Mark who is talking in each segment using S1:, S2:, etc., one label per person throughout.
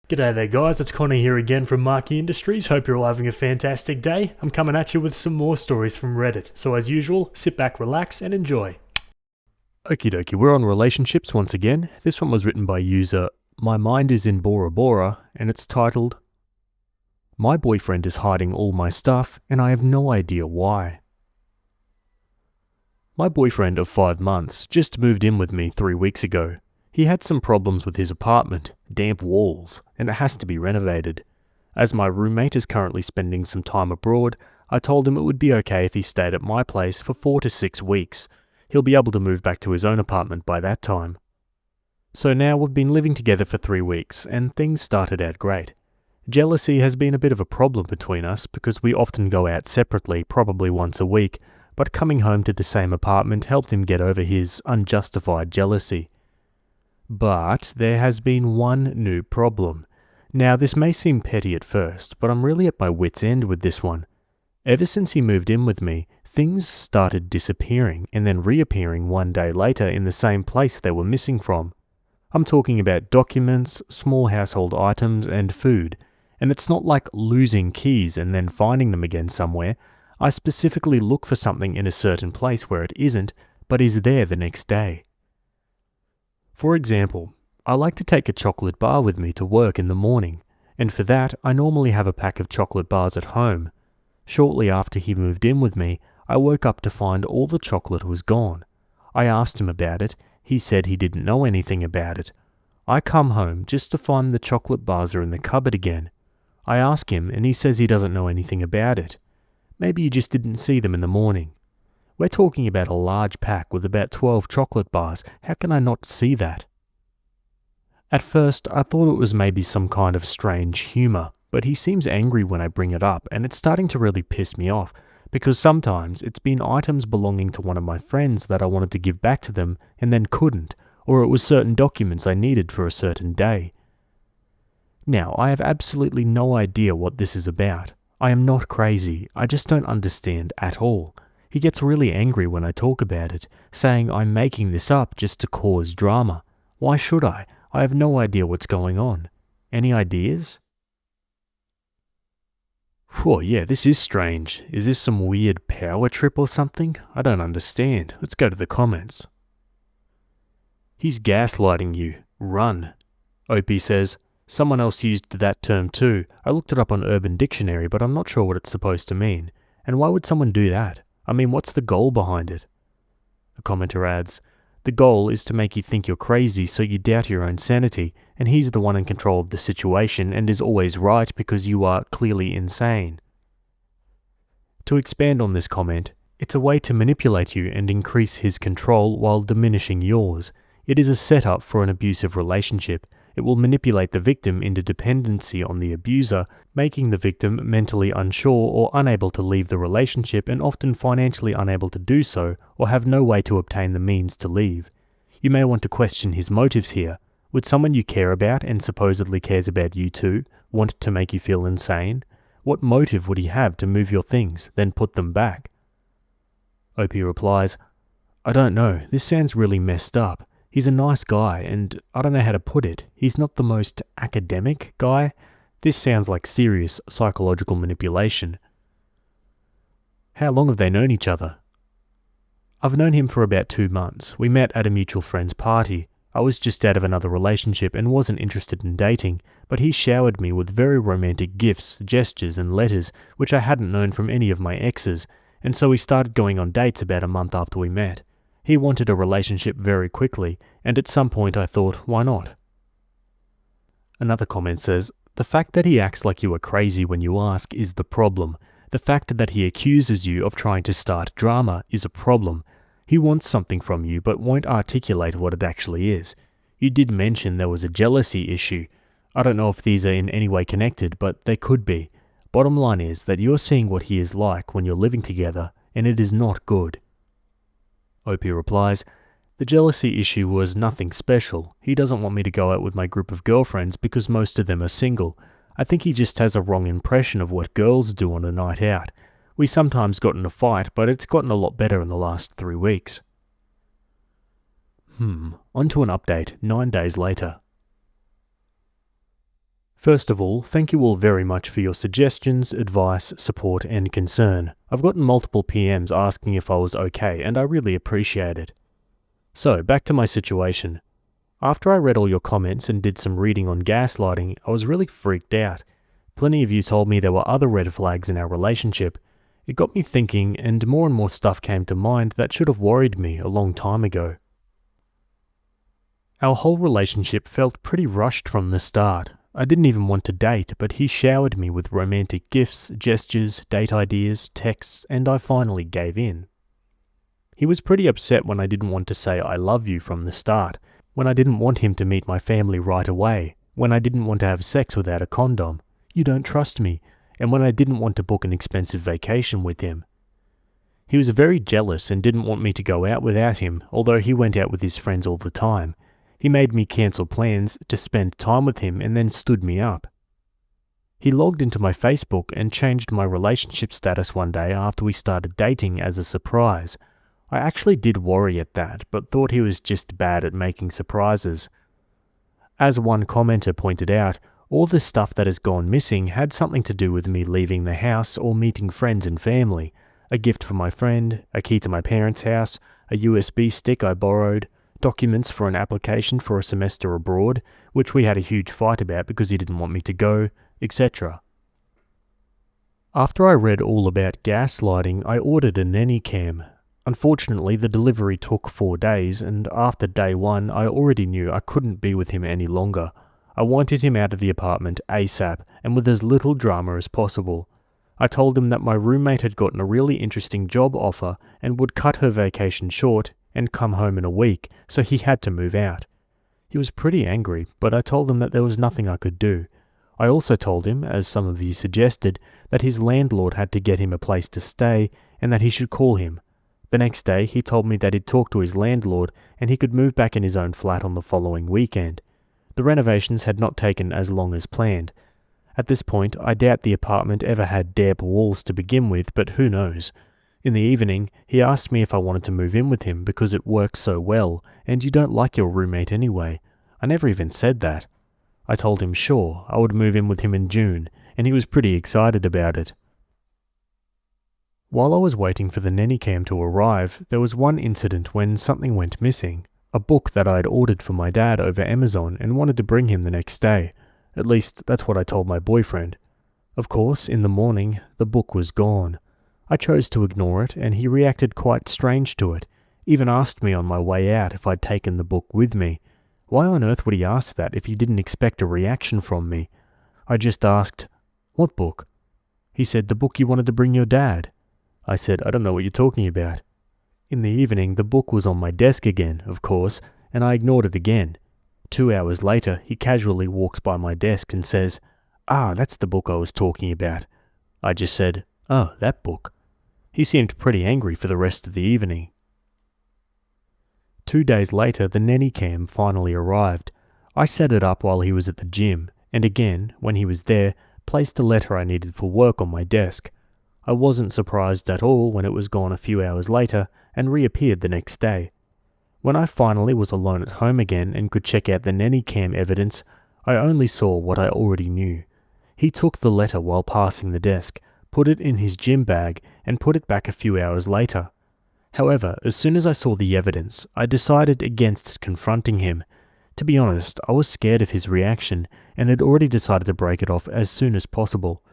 S1: G'day there guys, it's Connor here again from Marquee Industries. Hope you're all having a fantastic day. I'm coming at you with some more stories from Reddit. So as usual, sit back, relax and enjoy. Okie dokie, we're on relationships once again. This one was written by user My Mind is in Bora Bora and it's titled My boyfriend is hiding all my stuff and I have no idea why. My boyfriend of 5 months just moved in with me 3 weeks ago. He had some problems with his apartment, damp walls, and it has to be renovated. As my roommate is currently spending some time abroad, I told him it would be okay if he stayed at my place for 4 to 6 weeks. He'll be able to move back to his own apartment by that time. So now we've been living together for 3 weeks, and things started out great. Jealousy has been a bit of a problem between us because we often go out separately, probably once a week, but coming home to the same apartment helped him get over his unjustified jealousy. But there has been one new problem. Now this may seem petty at first, but I'm really at my wit's end with this one. Ever since he moved in with me, things started disappearing and then reappearing one day later in the same place they were missing from. I'm talking about documents, small household items, and food. And it's not like losing keys and then finding them again somewhere. I specifically look for something in a certain place where it isn't, but is there the next day. For example, I like to take a chocolate bar with me to work in the morning, and for that I normally have a pack of chocolate bars at home. Shortly after he moved in with me, I woke up to find all the chocolate was gone. I asked him about it. He said he didn't know anything about it. I come home just to find the chocolate bars are in the cupboard again. I ask him and he says he doesn't know anything about it. Maybe he just didn't see them in the morning. We're talking about a large pack with about 12 chocolate bars. How can I not see that? At first, I thought it was maybe some kind of strange humor, but he seems angry when I bring it up, and it's starting to really piss me off, because sometimes it's been items belonging to one of my friends that I wanted to give back to them and then couldn't, or it was certain documents I needed for a certain day. Now, I have absolutely no idea what this is about. I am not crazy, I just don't understand at all. He gets really angry when I talk about it, saying I'm making this up just to cause drama. Why should I? I have no idea what's going on. Any ideas? Whew, yeah, this is strange. Is this some weird power trip or something? I don't understand. Let's go to the comments. He's gaslighting you. Run. Opie says, someone else used that term too. I looked it up on Urban Dictionary, but I'm not sure what it's supposed to mean. And why would someone do that? I mean, what's the goal behind it? A commenter adds, the goal is to make you think you're crazy so you doubt your own sanity, and he's the one in control of the situation and is always right because you are clearly insane. To expand on this comment, it's a way to manipulate you and increase his control while diminishing yours. It is a setup for an abusive relationship. It will manipulate the victim into dependency on the abuser, making the victim mentally unsure or unable to leave the relationship and often financially unable to do so or have no way to obtain the means to leave. You may want to question his motives here. Would someone you care about and supposedly cares about you too want to make you feel insane? What motive would he have to move your things, then put them back? Opie replies, I don't know, this sounds really messed up. He's a nice guy, and I don't know how to put it. He's not the most academic guy. This sounds like serious psychological manipulation. How long have they known each other? I've known him for about 2 months. We met at a mutual friend's party. I was just out of another relationship and wasn't interested in dating, but he showered me with very romantic gifts, gestures, and letters, which I hadn't known from any of my exes, and so we started going on dates about a month after we met. He wanted a relationship very quickly, and at some point I thought, why not? Another comment says, the fact that he acts like you are crazy when you ask is the problem. The fact that he accuses you of trying to start drama is a problem. He wants something from you but won't articulate what it actually is. You did mention there was a jealousy issue. I don't know if these are in any way connected, but they could be. Bottom line is that you're seeing what he is like when you're living together, and it is not good. Opie replies, the jealousy issue was nothing special. He doesn't want me to go out with my group of girlfriends because most of them are single. I think he just has a wrong impression of what girls do on a night out. We sometimes got in a fight, but it's gotten a lot better in the last 3 weeks. On to an update 9 days later. First of all, thank you all very much for your suggestions, advice, support, and concern. I've gotten multiple PMs asking if I was okay, and I really appreciate it. So, back to my situation. After I read all your comments and did some reading on gaslighting, I was really freaked out. Plenty of you told me there were other red flags in our relationship. It got me thinking, and more stuff came to mind that should have worried me a long time ago. Our whole relationship felt pretty rushed from the start. I didn't even want to date, but he showered me with romantic gifts, gestures, date ideas, texts, and I finally gave in. He was pretty upset when I didn't want to say I love you from the start, when I didn't want him to meet my family right away, when I didn't want to have sex without a condom, you don't trust me, and when I didn't want to book an expensive vacation with him. He was very jealous and didn't want me to go out without him, although he went out with his friends all the time. He made me cancel plans to spend time with him and then stood me up. He logged into my Facebook and changed my relationship status one day after we started dating as a surprise. I actually did worry at that, but thought he was just bad at making surprises. As one commenter pointed out, all the stuff that has gone missing had something to do with me leaving the house or meeting friends and family. A gift for my friend, a key to my parents' house, a USB stick I borrowed, documents for an application for a semester abroad, which we had a huge fight about because he didn't want me to go, etc. After I read all about gaslighting, I ordered a nanny cam. Unfortunately, the delivery took 4 days, and after day 1, I already knew I couldn't be with him any longer. I wanted him out of the apartment ASAP, and with as little drama as possible. I told him that my roommate had gotten a really interesting job offer and would cut her vacation short and come home in a week, so he had to move out. He was pretty angry, but I told him that there was nothing I could do. I also told him, as some of you suggested, that his landlord had to get him a place to stay and that he should call him. The next day, he told me that he'd talked to his landlord and he could move back in his own flat on the following weekend. The renovations had not taken as long as planned. At this point, I doubt the apartment ever had damp walls to begin with, but who knows. In the evening, he asked me if I wanted to move in with him because it works so well, and you don't like your roommate anyway. I never even said that. I told him sure, I would move in with him in June, and he was pretty excited about it. While I was waiting for the nanny cam to arrive, there was one incident when something went missing. A book that I had ordered for my dad over Amazon and wanted to bring him the next day. At least, that's what I told my boyfriend. Of course, in the morning, the book was gone. I chose to ignore it, and he reacted quite strange to it. Even asked me on my way out if I'd taken the book with me. Why on earth would he ask that if he didn't expect a reaction from me? I just asked, "What book?" He said, "The book you wanted to bring your dad." I said, "I don't know what you're talking about." In the evening, the book was on my desk again, of course, and I ignored it again. 2 hours later, he casually walks by my desk and says, "Ah, that's the book I was talking about." I just said, "Oh, that book." He seemed pretty angry for the rest of the evening. 2 days later, the nanny cam finally arrived. I set it up while he was at the gym, and again, when he was there, placed a letter I needed for work on my desk. I wasn't surprised at all when it was gone a few hours later and reappeared the next day. When I finally was alone at home again and could check out the nanny cam evidence, I only saw what I already knew. He took the letter while passing the desk, put it in his gym bag, and put it back a few hours later. However, as soon as I saw the evidence, I decided against confronting him. To be honest, I was scared of his reaction and had already decided to break it off as soon as possible.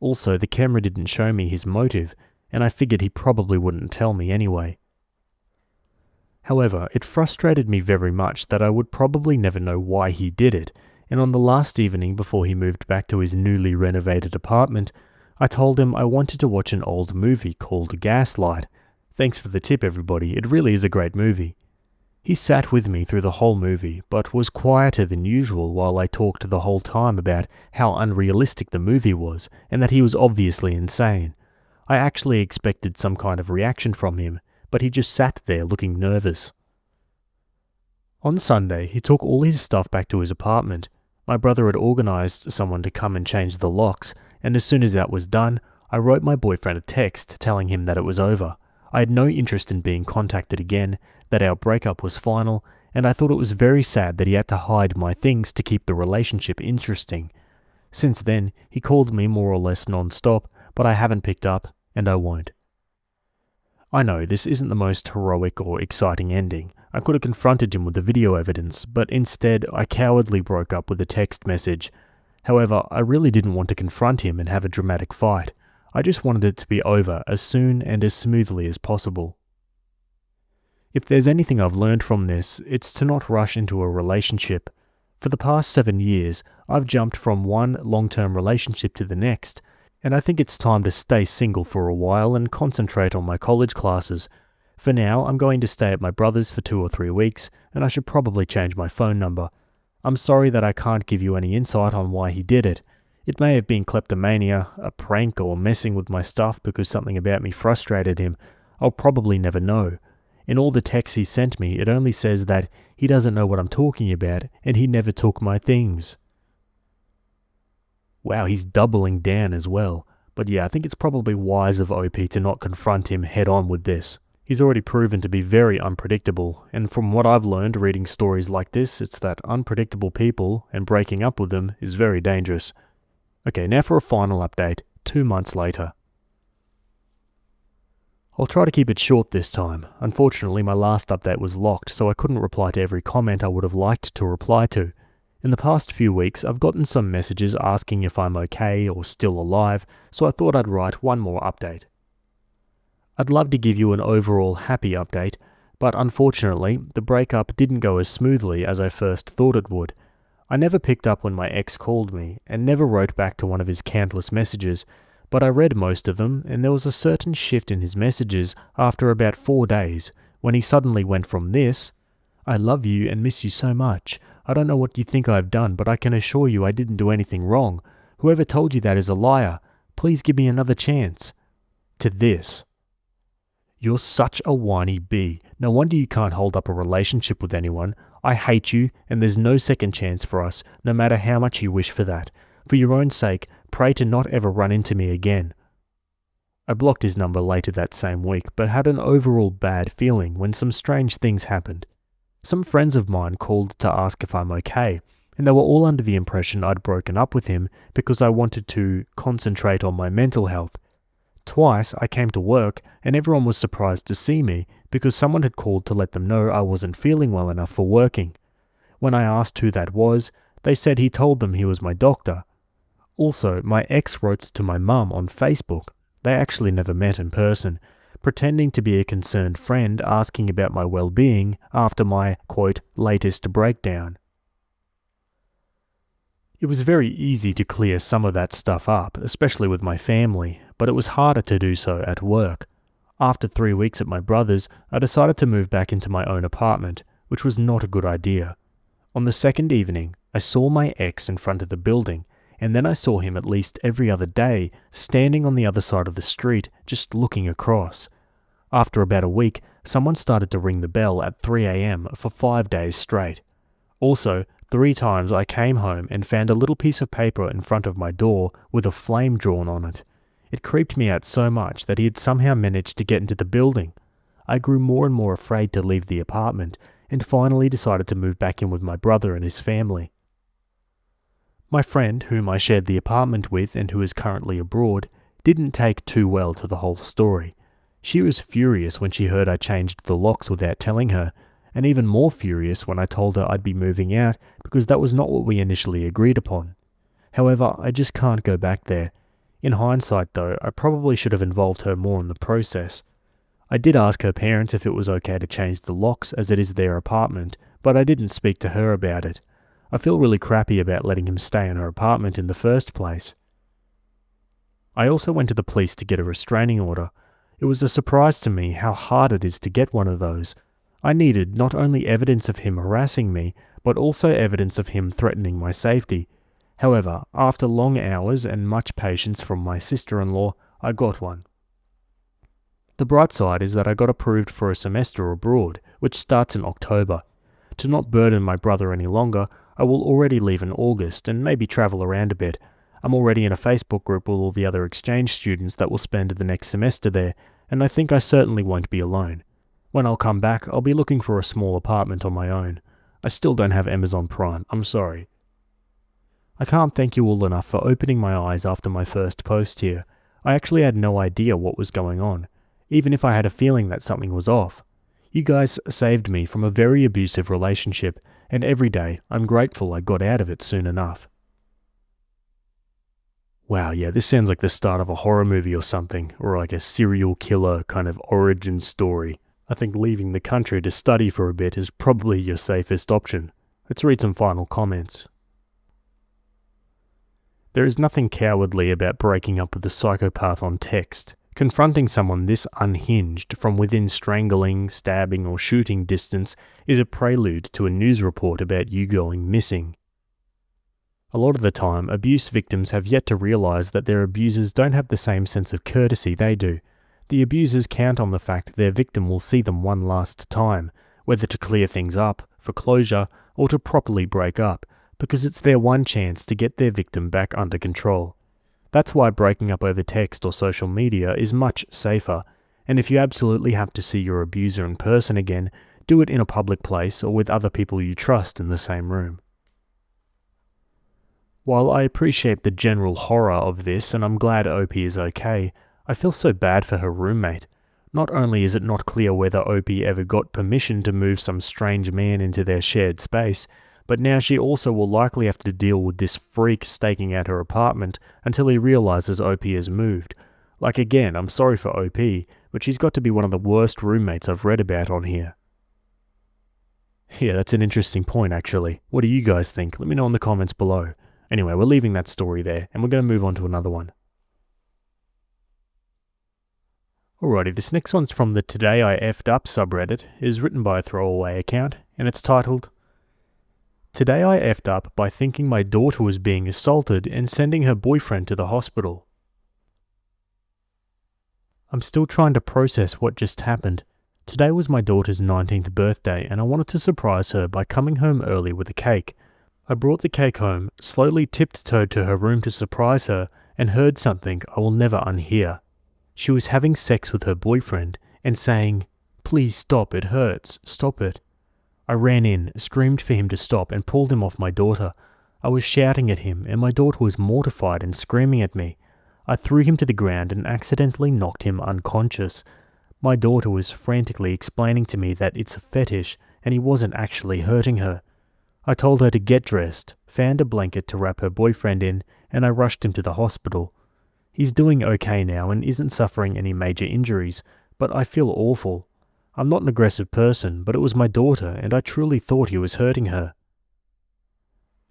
S1: Also, the camera didn't show me his motive, and I figured he probably wouldn't tell me anyway. However, it frustrated me very much that I would probably never know why he did it, and on the last evening before he moved back to his newly renovated apartment, I told him I wanted to watch an old movie called Gaslight. Thanks for the tip, everybody. It really is a great movie. He sat with me through the whole movie, but was quieter than usual while I talked the whole time about how unrealistic the movie was, and that he was obviously insane. I actually expected some kind of reaction from him, but he just sat there looking nervous. On Sunday, he took all his stuff back to his apartment. My brother had organised someone to come and change the locks, and as soon as that was done, I wrote my boyfriend a text telling him that it was over. I had no interest in being contacted again, that our breakup was final, and I thought it was very sad that he had to hide my things to keep the relationship interesting. Since then, he called me more or less non-stop, but I haven't picked up, and I won't. I know this isn't the most heroic or exciting ending. I could have confronted him with the video evidence, but instead I cowardly broke up with a text message. However, I really didn't want to confront him and have a dramatic fight. I just wanted it to be over as soon and as smoothly as possible. If there's anything I've learned from this, it's to not rush into a relationship. For the past 7 years, I've jumped from one long-term relationship to the next, and I think it's time to stay single for a while and concentrate on my college classes. For now, I'm going to stay at my brother's for 2 or 3 weeks, and I should probably change my phone number. I'm sorry that I can't give you any insight on why he did it. It may have been kleptomania, a prank, or messing with my stuff because something about me frustrated him. I'll probably never know. In all the texts he sent me, it only says that he doesn't know what I'm talking about and he never took my things. Wow, he's doubling down as well. But yeah, I think it's probably wise of OP to not confront him head on with this. He's already proven to be very unpredictable, and from what I've learned reading stories like this, it's that unpredictable people and breaking up with them is very dangerous. Okay, now for a final update, 2 months later. I'll try to keep it short this time. Unfortunately, my last update was locked, so I couldn't reply to every comment I would have liked to reply to. In the past few weeks, I've gotten some messages asking if I'm okay or still alive, so I thought I'd write one more update. I'd love to give you an overall happy update, but unfortunately, the breakup didn't go as smoothly as I first thought it would. I never picked up when my ex called me, and never wrote back to one of his countless messages, but I read most of them, and there was a certain shift in his messages after about 4 days, when he suddenly went from this, "I love you and miss you so much. I don't know what you think I've done, but I can assure you I didn't do anything wrong. Whoever told you that is a liar. Please give me another chance," to this. "You're such a whiny bee. No wonder you can't hold up a relationship with anyone. I hate you, and there's no second chance for us, no matter how much you wish for that. For your own sake, pray to not ever run into me again." I blocked his number later that same week, but had an overall bad feeling when some strange things happened. Some friends of mine called to ask if I'm okay, and they were all under the impression I'd broken up with him because I wanted to concentrate on my mental health. Twice I came to work and everyone was surprised to see me because someone had called to let them know I wasn't feeling well enough for working. When I asked who that was, they said he told them he was my doctor. Also, my ex wrote to my mum on Facebook. They actually never met in person, pretending to be a concerned friend asking about my well-being after my, quote, latest breakdown. It was very easy to clear some of that stuff up, especially with my family, but it was harder to do so at work. After 3 weeks at my brother's, I decided to move back into my own apartment, which was not a good idea. On the second evening, I saw my ex in front of the building, and then I saw him at least every other day, standing on the other side of the street, just looking across. After about a week, someone started to ring the bell at 3 a.m. for 5 days straight. Also, 3 times I came home and found a little piece of paper in front of my door with a flame drawn on it. It creeped me out so much that he had somehow managed to get into the building. I grew more and more afraid to leave the apartment, and finally decided to move back in with my brother and his family. My friend, whom I shared the apartment with and who is currently abroad, didn't take too well to the whole story. She was furious when she heard I changed the locks without telling her, and even more furious when I told her I'd be moving out because that was not what we initially agreed upon. However, I just can't go back there. In hindsight though, I probably should have involved her more in the process. I did ask her parents if it was okay to change the locks as it is their apartment, but I didn't speak to her about it. I feel really crappy about letting him stay in her apartment in the first place. I also went to the police to get a restraining order. It was a surprise to me how hard it is to get one of those. I needed not only evidence of him harassing me, but also evidence of him threatening my safety. However, after long hours and much patience from my sister-in-law, I got one. The bright side is that I got approved for a semester abroad, which starts in October. To not burden my brother any longer, I will already leave in August and maybe travel around a bit. I'm already in a Facebook group with all the other exchange students that will spend the next semester there, and I think I certainly won't be alone. When I'll come back, I'll be looking for a small apartment on my own. I still don't have Amazon Prime, I'm sorry. I can't thank you all enough for opening my eyes after my first post here. I actually had no idea what was going on, even if I had a feeling that something was off. You guys saved me from a very abusive relationship, and every day I'm grateful I got out of it soon enough. Wow, yeah, this sounds like the start of a horror movie or something, or like a serial killer kind of origin story. I think leaving the country to study for a bit is probably your safest option. Let's read some final comments. There is nothing cowardly about breaking up with a psychopath on text. Confronting someone this unhinged from within strangling, stabbing or shooting distance is a prelude to a news report about you going missing. A lot of the time, abuse victims have yet to realise that their abusers don't have the same sense of courtesy they do. The abusers count on the fact their victim will see them one last time, whether to clear things up, for closure, or to properly break up, because it's their one chance to get their victim back under control. That's why breaking up over text or social media is much safer, and if you absolutely have to see your abuser in person again, do it in a public place or with other people you trust in the same room. While I appreciate the general horror of this and I'm glad Opie is okay, I feel so bad for her roommate. Not only is it not clear whether Opie ever got permission to move some strange man into their shared space, but now she also will likely have to deal with this freak staking out her apartment until he realizes Opie has moved. Like again, I'm sorry for Opie, but she's got to be one of the worst roommates I've read about on here. Yeah, that's an interesting point actually. What do you guys think? Let me know in the comments below. Anyway, we're leaving that story there, and we're going to move on to another one. Alrighty, this next one's from the Today I Effed Up subreddit, is written by a throwaway account, and it's titled, Today I effed up by thinking my daughter was being assaulted and sending her boyfriend to the hospital. I'm still trying to process what just happened. Today was my daughter's 19th birthday, and I wanted to surprise her by coming home early with a cake. I brought the cake home, slowly tiptoed to her room to surprise her, and heard something I will never unhear. She was having sex with her boyfriend and saying, "Please stop, it hurts, stop it." I ran in, screamed for him to stop and pulled him off my daughter. I was shouting at him and my daughter was mortified and screaming at me. I threw him to the ground and accidentally knocked him unconscious. My daughter was frantically explaining to me that it's a fetish and he wasn't actually hurting her. I told her to get dressed, found a blanket to wrap her boyfriend in, and I rushed him to the hospital. He's doing okay now and isn't suffering any major injuries, but I feel awful. I'm not an aggressive person, but it was my daughter and I truly thought he was hurting her.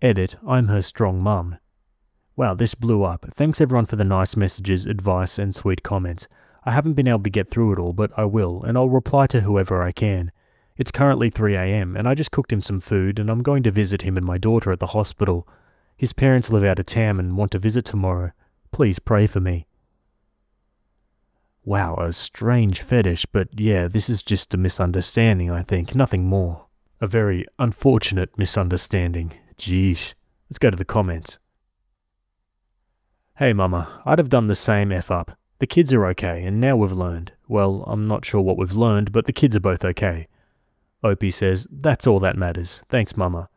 S1: Edit, I'm her strong mum. Wow, this blew up. Thanks everyone for the nice messages, advice and sweet comments. I haven't been able to get through it all, but I will, and I'll reply to whoever I can. It's currently 3 a.m. and I just cooked him some food and I'm going to visit him and my daughter at the hospital. His parents live out of town and want to visit tomorrow. Please pray for me. Wow, a strange fetish, but yeah, this is just a misunderstanding, I think, nothing more. A very unfortunate misunderstanding. Jeesh. Let's go to the comments. Hey mama, I'd have done the same F up. The kids are okay, and now we've learned. Well, I'm not sure what we've learned, but the kids are both okay. Opie says, that's all that matters. Thanks, mama.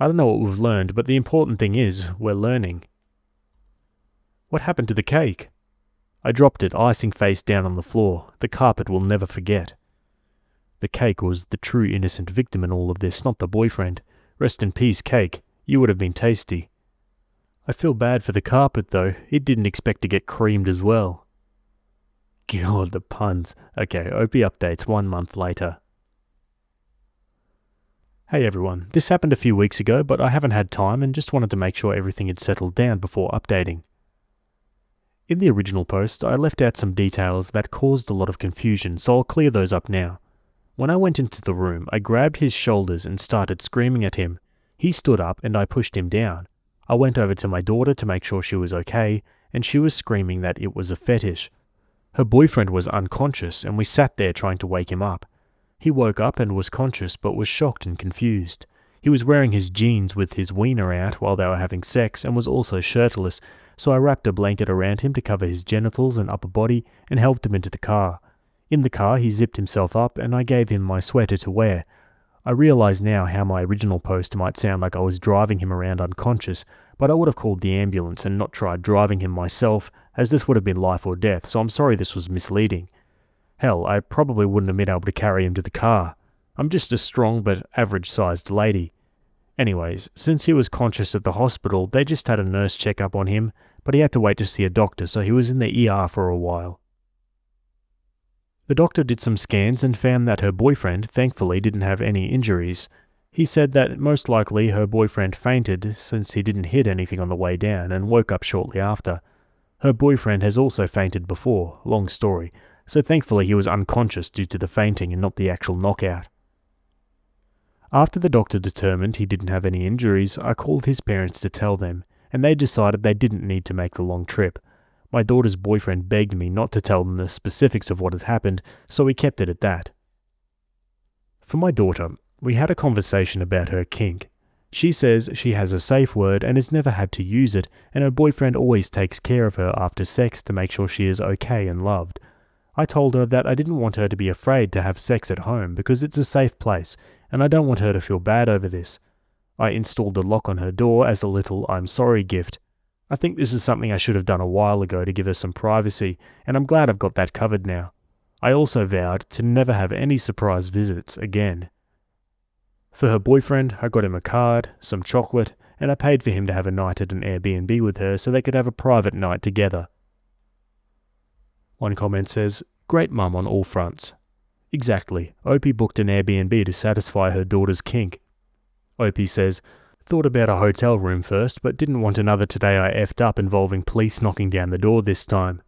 S1: I don't know what we've learned, but the important thing is, we're learning. What happened to the cake? I dropped it, icing face down on the floor. The carpet will never forget. The cake was the true innocent victim in all of this, not the boyfriend. Rest in peace, cake. You would have been tasty. I feel bad for the carpet, though. It didn't expect to get creamed as well. God, the puns. Okay, Opie updates 1 month later. Hey everyone, this happened a few weeks ago, but I haven't had time and just wanted to make sure everything had settled down before updating. In the original post, I left out some details that caused a lot of confusion, so I'll clear those up now. When I went into the room, I grabbed his shoulders and started screaming at him. He stood up and I pushed him down. I went over to my daughter to make sure she was okay, and she was screaming that it was a fetish. Her boyfriend was unconscious and we sat there trying to wake him up. He woke up and was conscious but was shocked and confused. He was wearing his jeans with his wiener out while they were having sex and was also shirtless, so I wrapped a blanket around him to cover his genitals and upper body and helped him into the car. In the car he zipped himself up and I gave him my sweater to wear. I realise now how my original post might sound like I was driving him around unconscious, but I would have called the ambulance and not tried driving him myself, as this would have been life or death, so I'm sorry this was misleading. Hell, I probably wouldn't have been able to carry him to the car. I'm just a strong but average-sized lady. Anyways, since he was conscious at the hospital, they just had a nurse check up on him, but he had to wait to see a doctor, so he was in the ER for a while. The doctor did some scans and found that her boyfriend, thankfully, didn't have any injuries. He said that most likely her boyfriend fainted since he didn't hit anything on the way down and woke up shortly after. Her boyfriend has also fainted before, long story, so thankfully he was unconscious due to the fainting and not the actual knockout. After the doctor determined he didn't have any injuries, I called his parents to tell them, and they decided they didn't need to make the long trip. My daughter's boyfriend begged me not to tell them the specifics of what had happened, so we kept it at that. For my daughter, we had a conversation about her kink. She says she has a safe word and has never had to use it, and her boyfriend always takes care of her after sex to make sure she is okay and loved. I told her that I didn't want her to be afraid to have sex at home because it's a safe place, and I don't want her to feel bad over this. I installed a lock on her door as a little I'm sorry gift. I think this is something I should have done a while ago to give her some privacy, and I'm glad I've got that covered now. I also vowed to never have any surprise visits again. For her boyfriend, I got him a card, some chocolate, and I paid for him to have a night at an Airbnb with her so they could have a private night together. One comment says, "Great mum on all fronts." Exactly, Opie booked an Airbnb to satisfy her daughter's kink. Opie says, "Thought about a hotel room first, but didn't want another today I effed up involving police knocking down the door this time."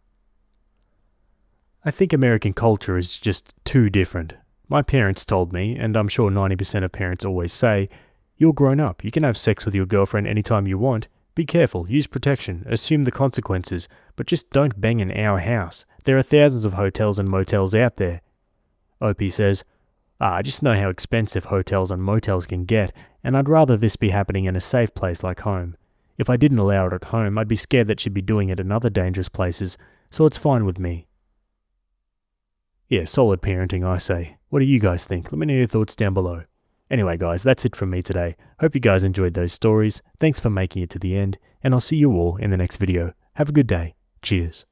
S1: I think American culture is just too different. My parents told me, and I'm sure 90% of parents always say, "You're grown up, you can have sex with your girlfriend anytime you want. Be careful, use protection, assume the consequences, but just don't bang in our house. There are thousands of hotels and motels out there." Opie says, "I just know how expensive hotels and motels can get, and I'd rather this be happening in a safe place like home. If I didn't allow it at home, I'd be scared that she'd be doing it in other dangerous places, so it's fine with me." Yeah, solid parenting, I say. What do you guys think? Let me know your thoughts down below. Anyway guys, that's it from me today. Hope you guys enjoyed those stories. Thanks for making it to the end, and I'll see you all in the next video. Have a good day. Cheers.